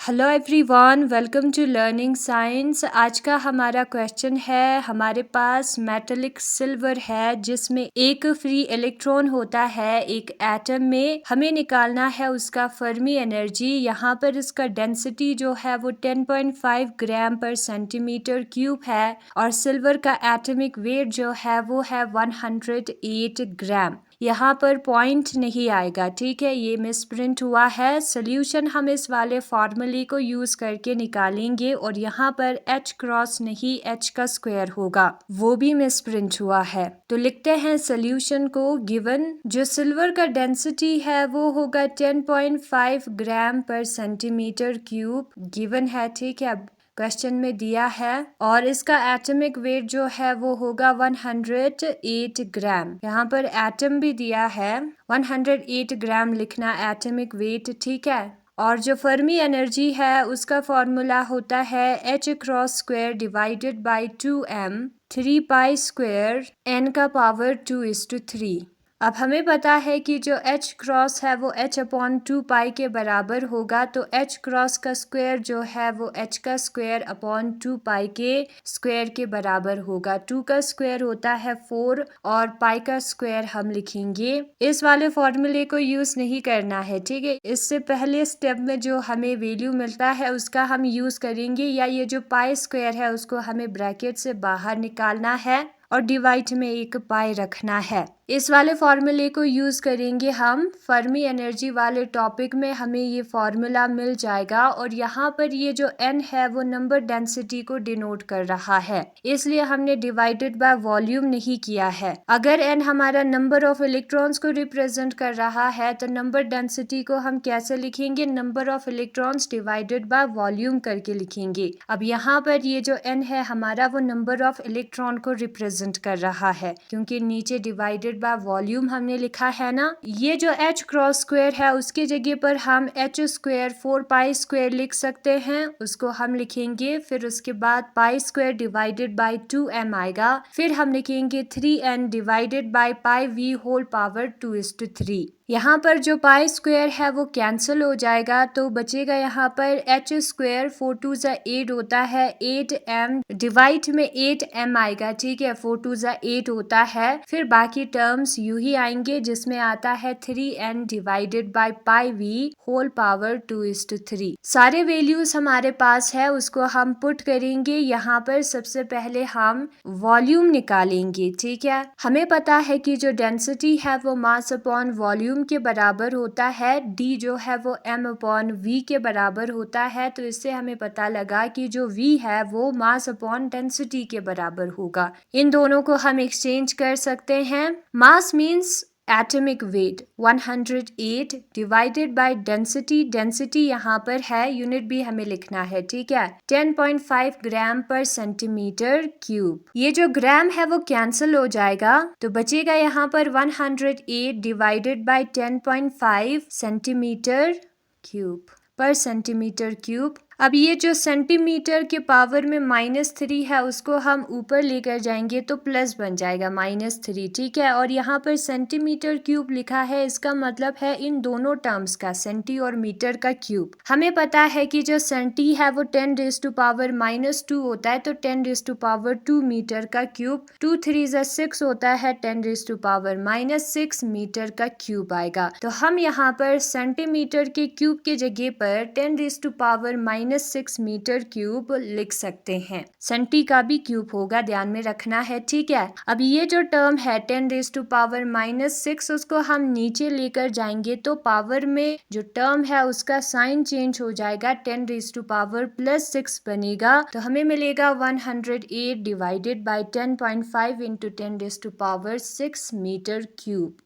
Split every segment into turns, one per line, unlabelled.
Hello everyone, welcome to learning science. आज का हमारा क्वेश्चन है, हमारे पास मेटेलिक सिल्वर है जिसमें एक फ्री इलेक्ट्रॉन होता है एक एटम में। हमें निकालना है उसका फर्मी एनर्जी। यहाँ पर इसका डेंसिटी जो है वो 10.5 ग्राम पर सेंटीमीटर क्यूब है और सिल्वर का एटॉमिक वेट जो है वो है 108 ग्राम। यहाँ पर पॉइंट नहीं आएगा, ठीक है, ये मिसप्रिंट हुआ है। सोल्यूशन हम इस वाले फॉर्मूले को यूज करके निकालेंगे और यहाँ पर h क्रॉस नहीं h का स्क्वायर होगा, वो भी मिसप्रिंट हुआ है। तो लिखते हैं सोल्यूशन को। गिवन जो सिल्वर का डेंसिटी है वो होगा 10.5 ग्राम पर सेंटीमीटर क्यूब गिवन है, ठीक है, क्वेश्चन में दिया है। और इसका एटॉमिक वेट जो है वो होगा 108 ग्राम। यहाँ पर एटम भी दिया है, 108 ग्राम लिखना एटॉमिक वेट, ठीक है। और जो फर्मी एनर्जी है उसका फॉर्मूला होता है h cross square divided by 2m 3 pi square n का पावर 2:3। अब हमें पता है कि जो h क्रॉस है वो h अपॉन 2 पाई के बराबर होगा, तो h क्रॉस का स्क्वायर जो है वो h का स्क्वायर अपॉन 2 पाई के स्क्वायर के बराबर होगा। 2 का स्क्वायर होता है 4 और पाई का स्क्वायर हम लिखेंगे। इस वाले फॉर्मूले को यूज नहीं करना है, ठीक है। इससे पहले स्टेप में जो हमें वैल्यू मिलता है उसका हम यूज करेंगे, या ये जो पाई स्क्वायर है उसको हमें ब्रैकेट से बाहर निकालना है और डिवाइड में एक पाई रखना है। इस वाले फॉर्मूले को यूज करेंगे हम फर्मी एनर्जी वाले टॉपिक में, हमें ये फॉर्मूला मिल जाएगा। और यहाँ पर ये जो n है वो नंबर डेंसिटी को डिनोट कर रहा है, इसलिए हमने डिवाइडेड बाय वॉल्यूम नहीं किया है। अगर n हमारा नंबर ऑफ इलेक्ट्रॉन्स को रिप्रेजेंट कर रहा है तो नंबर डेंसिटी को हम कैसे लिखेंगे, number of electrons divided by volume करके लिखेंगे। अब यहाँ पर ये जो n है हमारा वो नंबर ऑफ इलेक्ट्रॉन को रिप्रेजेंट कर रहा है, क्योंकि नीचे डिवाइडेड बाय वॉल्यूम हमने लिखा है ना। ये जो h क्रॉस स्क्वायर है उसके जगह पर हम h स्क्वायर 4 पाई स्क्वायर लिख सकते हैं, उसको हम लिखेंगे। फिर उसके बाद pi square divided by 2m आएगा, फिर हम लिखेंगे 3n divided by pi v whole power 2:3। यहाँ पर जो पाई स्क्वायर है वो कैंसिल हो जाएगा, तो बचेगा यहाँ पर h स्क्वायर 4 2 8 होता है 8m डिवाइड में 8m आएगा, ठीक है, 4 2 8 होता है। फिर बाकी टर्म्स यूं ही आएंगे जिसमें आता है 3n divided by pi v whole power 2:3। सारे वैल्यूज हमारे पास है, उसको हम पुट करेंगे। यहाँ पर सबसे पहले हम वॉल्यूम निकालेंगे, ठीक है। हमें पता है कि जो डेंसिटी है वो मास अपॉन वॉल्यूम के बराबर होता है, d जो है वो m अपॉन v के बराबर होता है। तो इससे हमें पता लगा कि जो v है वो मास अपॉन डेंसिटी के बराबर होगा। इन दोनों को हम एक्सचेंज कर सकते हैं। Mass means atomic weight 108 divided by density, density यहाँ पर है, यूनिट भी हमें लिखना है, ठीक है, 10.5 ग्राम पर सेंटीमीटर क्यूब। ये जो ग्राम है वो कैंसिल हो जाएगा, तो बचेगा यहाँ पर 108 डिवाइडेड बाय 10.5 सेंटीमीटर क्यूब पर सेंटीमीटर क्यूब। अब ये जो सेंटीमीटर के पावर में -3 है उसको हम ऊपर लेकर जाएंगे तो प्लस बन जाएगा -3, ठीक है। और यहाँ पर सेंटीमीटर क्यूब लिखा है, इसका मतलब है इन दोनों टर्म्स का, सेंटी और मीटर का क्यूब। हमें पता है कि जो सेंटी है वो 10⁻² होता है, तो 10⁻² मीटर का क्यूब, 2 3 6 होता है, 10⁻⁻6 मीटर का क्यूब आएगा। तो हम यहाँ पर सेंटीमीटर के क्यूब के जगह पर 10⁻⁻6 मीटर क्यूब लिख सकते हैं। सेंटी का भी क्यूब होगा, ध्यान में रखना है, ठीक है। अब ये जो टर्म है 10⁻⁻6 उसको हम नीचे लेकर जाएंगे तो पावर में जो टर्म है उसका साइन चेंज हो जाएगा, 10⁻+6 बनेगा। तो हमें मिलेगा 108 divided by 10.5 into 10⁻6 metre cube.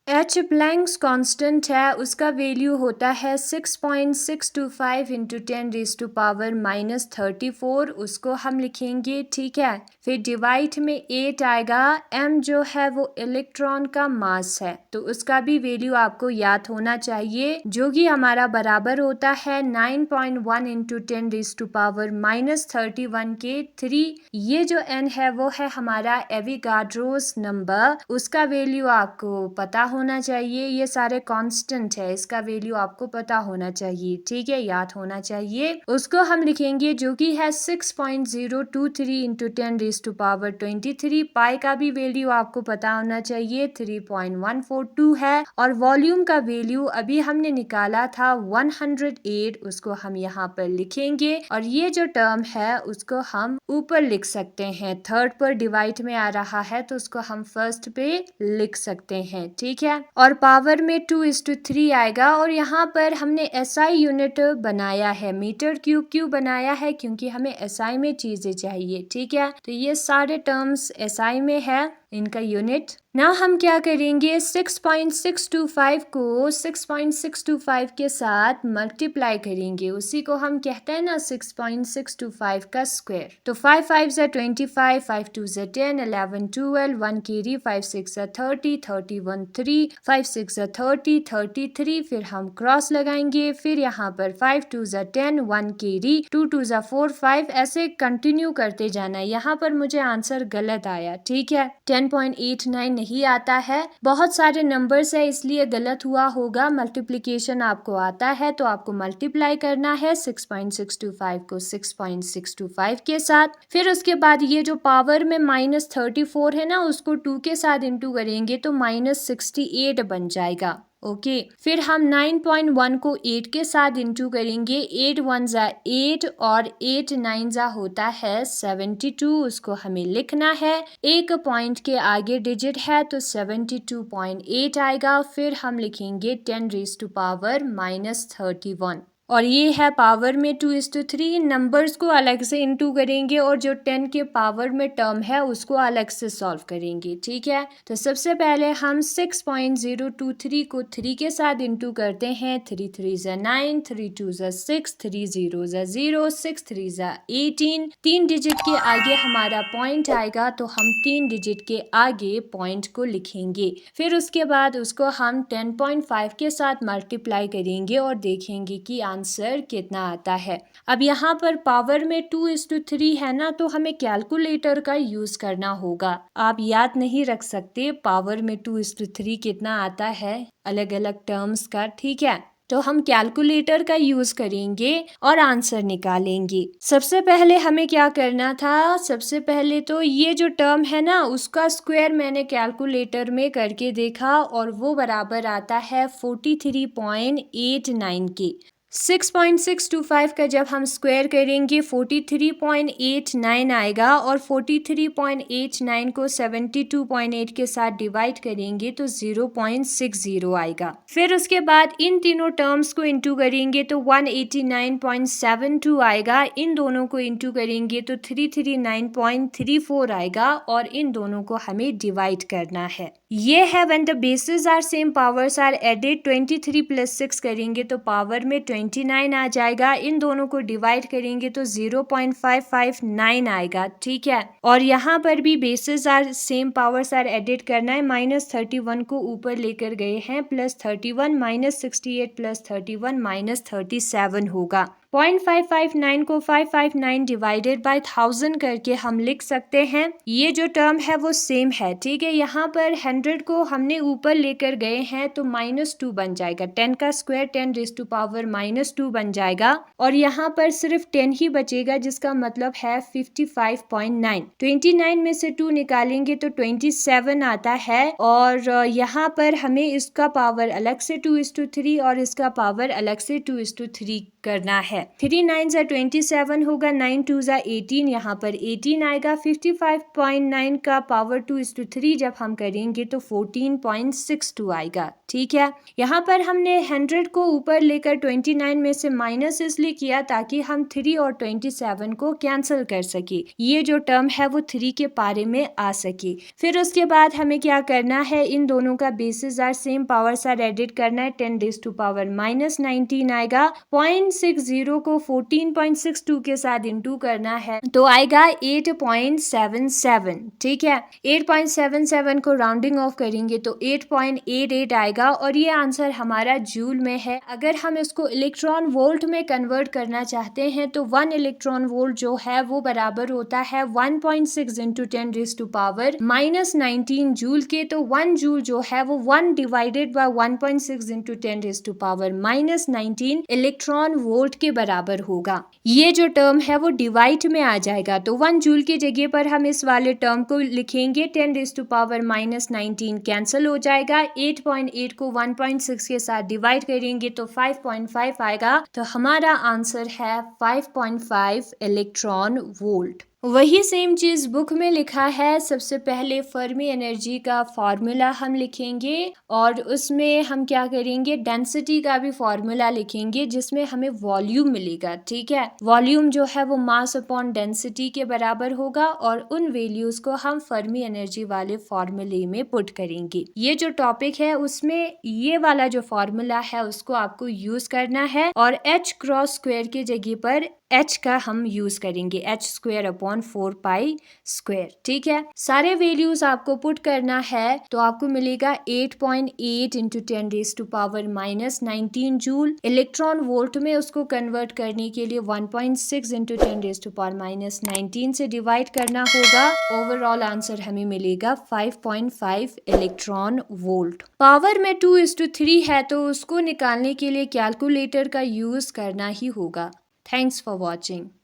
h Planck's constant है, उसका वैल्यू होता है 6.625 इंटू 10⁻34, उसको हम लिखेंगे, ठीक है। फिर डिवाइड में 8 आएगा, m जो है वो इलेक्ट्रॉन का मास है, तो उसका भी वैल्यू आपको याद होना चाहिए, जो कि हमारा बराबर होता है 9.1 इंटू 10⁻31 के 3। ये जो n है वो है हमारा एविगाड्रोस नंबर, उसका वैल्यू आपको पता होना चाहिए, ये सारे कांस्टेंट है, इसका वैल्यू आपको पता होना चाहिए, ठीक है, याद होना चाहिए। उसको हम लिखेंगे जो कि है 6.023 इंटू 10⁻23। पाई का भी वैल्यू आपको पता होना चाहिए, 3.142 है। और वॉल्यूम का वैल्यू अभी हमने निकाला था 108, उसको हम यहाँ पर लिखेंगे। और ये जो टर्म है उसको हम ऊपर लिख सकते हैं, थर्ड पर डिवाइड में आ रहा है तो उसको हम फर्स्ट पे लिख सकते हैं, ठीक है। और पावर में 2:3 आएगा। और यहाँ पर हमने एसआई यूनिट बनाया है, मीटर क्यूब क्यों बनाया है, क्योंकि हमें एसआई में चीजें चाहिए, ठीक है। तो ये सारे टर्म्स एसआई में है, इनका यूनिट। ना हम क्या करेंगे, 6.625 को 6.625 के साथ मल्टीप्लाई करेंगे, उसी को हम कहते हैं ना 6.625 का स्क्वायर। तो 5 5 25, 5 2 10, 11 12, 1 केरी, 5 6 30, 31 3, 5 6 30, 33। फिर हम क्रॉस लगाएंगे, फिर यहाँ पर 5 2 10, 1 केरी, 2 2 4 5, ऐसे कंटिन्यू करते जाना। यहाँ पर मुझे आंसर गलत आया, ठीक है, 10.89 नहीं आता है। बहुत सारे नंबर्स है इसलिए गलत हुआ होगा। मल्टीप्लिकेशन आपको आता है तो आपको मल्टीप्लाई करना है 6.625 को 6.625 के साथ। फिर उसके बाद ये जो पावर में -34 है ना, उसको 2 के साथ इंटू करेंगे तो -68 बन जाएगा। ओके फिर हम 9.1 को 8 के साथ इंटू करेंगे, 8 1 जा 8 और 8 9 जा होता है 72, उसको हमें लिखना है। एक पॉइंट के आगे डिजिट है तो 72.8 आएगा। फिर हम लिखेंगे 10⁻31 और ये है पावर में 2:3। नंबर्स को अलग से इंटू करेंगे और जो 10 के पावर में टर्म है उसको अलग से सॉल्व करेंगे, ठीक है। तो सबसे पहले हम 6.023 को 3 के साथ इंटू करते हैं, 3 3 जा 9, 3 2 जा 6, 3 0 जा 0, 6 3 जा 18। 3 डिजिट के आगे हमारा पॉइंट आएगा तो हम 3 डिजिट के आगे पॉइंट को लिखेंगे। फिर उसके बाद उसको हम 10.5 के साथ मल्टीप्लाई करेंगे और देखेंगे कि आंसर कितना आता है। अब यहाँ पर पावर में 2:3 है ना, तो हमें कैलकुलेटर का यूज करना होगा। आप याद नहीं रख सकते पावर में 2:3 कितना आता है अलग अलग टर्म्स का, ठीक है। तो हम कैलकुलेटर का यूज करेंगे और आंसर निकालेंगे। सबसे पहले हमें क्या करना था, सबसे पहले तो ये जो टर्म है ना उसका स्क्वायर मैंने कैलकुलेटर में करके देखा और वो बराबर आता है 43.89 के। 6.625 का जब हम स्क्वायर करेंगे 43.89 आएगा और 43.89 को 72.8 के साथ डिवाइड करेंगे तो 0.60 आएगा। फिर उसके बाद इन तीनों टर्म्स को इंटू करेंगे तो 189.72 आएगा। इन दोनों को इंटू करेंगे तो 339.34 आएगा और इन दोनों को हमें डिवाइड करना है। ये है when the basis are same powers are added. 23 + 6 करेंगे तो पावर में 29 आ जाएगा। इन दोनों को डिवाइड करेंगे तो 0.559 आएगा, ठीक है। और यहाँ पर भी basis are same powers are added करना है। -31 को ऊपर लेकर गए हैं, +31 -68 + 31 -37 होगा। 0.559 को 559 डिवाइडेड बाय 1000 करके हम लिख सकते हैं। ये जो टर्म है वो सेम है, ठीक है। यहाँ पर 100 को हमने ऊपर लेकर गए हैं तो -2 बन जाएगा। 10 का स्क्वायर 10⁻⁻2 बन जाएगा और यहाँ पर सिर्फ 10 ही बचेगा, जिसका मतलब है 55.9। 29 में से 2 निकालेंगे तो 27 आता है और यहाँ पर हमें इसका पावर अलग से 2:3 और इसका पावर अलग से 2:3 करना है। 3 9 जा 27 होगा, 9 2 जा 18, यहाँ पर 18 आएगा। 55.9 का पावर 2:3 जब हम करेंगे तो 14.62 आएगा, ठीक है। यहाँ पर हमने 100 को ऊपर लेकर 29 में से माइनस इसलिए किया ताकि हम 3 और 27 को कैंसिल कर सके। ये जो टर्म है वो 3 के पारे में आ सके। फिर उसके बाद हमें क्या करना है, इन दोनों का basis are same, powers are added करना है। 10⁻⁻19 आएगा। 0.60 0 को 14.62 के साथ इंटू करना है तो आएगा 8.77। ठीक है, 8.77 को राउंडिंग ऑफ करेंगे तो 8.88 आएगा और ये आंसर हमारा जूल में है। अगर हम इसको इलेक्ट्रॉन वोल्ट में कन्वर्ट करना चाहते हैं तो 1 इलेक्ट्रॉन वोल्ट जो है वो बराबर होता है 1.6 इंटू 10⁻⁻19 जूल के। तो 1 जूल जो है वो 1 divided by 1.6 into 10⁻⁻19 electron volt के बराबर होगा। ये जो टर्म है वो डिवाइड में आ जाएगा तो 1 जूल की जगह पर हम इस वाले टर्म को लिखेंगे 10⁻⁻19 कैंसिल हो जाएगा। 8.8 को 1.6 के साथ डिवाइड करेंगे तो 5.5 आएगा। तो हमारा आंसर है 5.5 इलेक्ट्रॉन वोल्ट। वही सेम चीज बुक में लिखा है। सबसे पहले फर्मी एनर्जी का फॉर्मूला हम लिखेंगे और उसमें हम क्या करेंगे, डेंसिटी का भी फॉर्मूला लिखेंगे जिसमें हमें वॉल्यूम मिलेगा। ठीक है, वॉल्यूम जो है वो मास अपॉन डेंसिटी के बराबर होगा और उन वैल्यूज को हम फर्मी एनर्जी वाले फॉर्मूले में पुट करेंगे। ये जो टॉपिक है उसमें ये वाला जो फॉर्मूला है उसको आपको यूज करना है और h क्रॉस स्क्वायर की जगह पर h का हम यूज करेंगे, h स्क्वायर अपॉन 4 स्क्वायर। ठीक है, सारे वैल्यूज आपको पुट करना है तो आपको मिलेगा 8.8 इंटू 10⁻⁻19 जूल। इलेक्ट्रॉन वोल्ट में उसको कन्वर्ट करने के लिए 1.6 इंटू 10⁻⁻19 से डिवाइड करना होगा। ओवरऑल आंसर हमें मिलेगा 5.5 इलेक्ट्रॉन वोल्ट। पावर में 2:3 है तो उसको निकालने के लिए कैलकुलेटर का यूज करना ही होगा। Thanks for watching.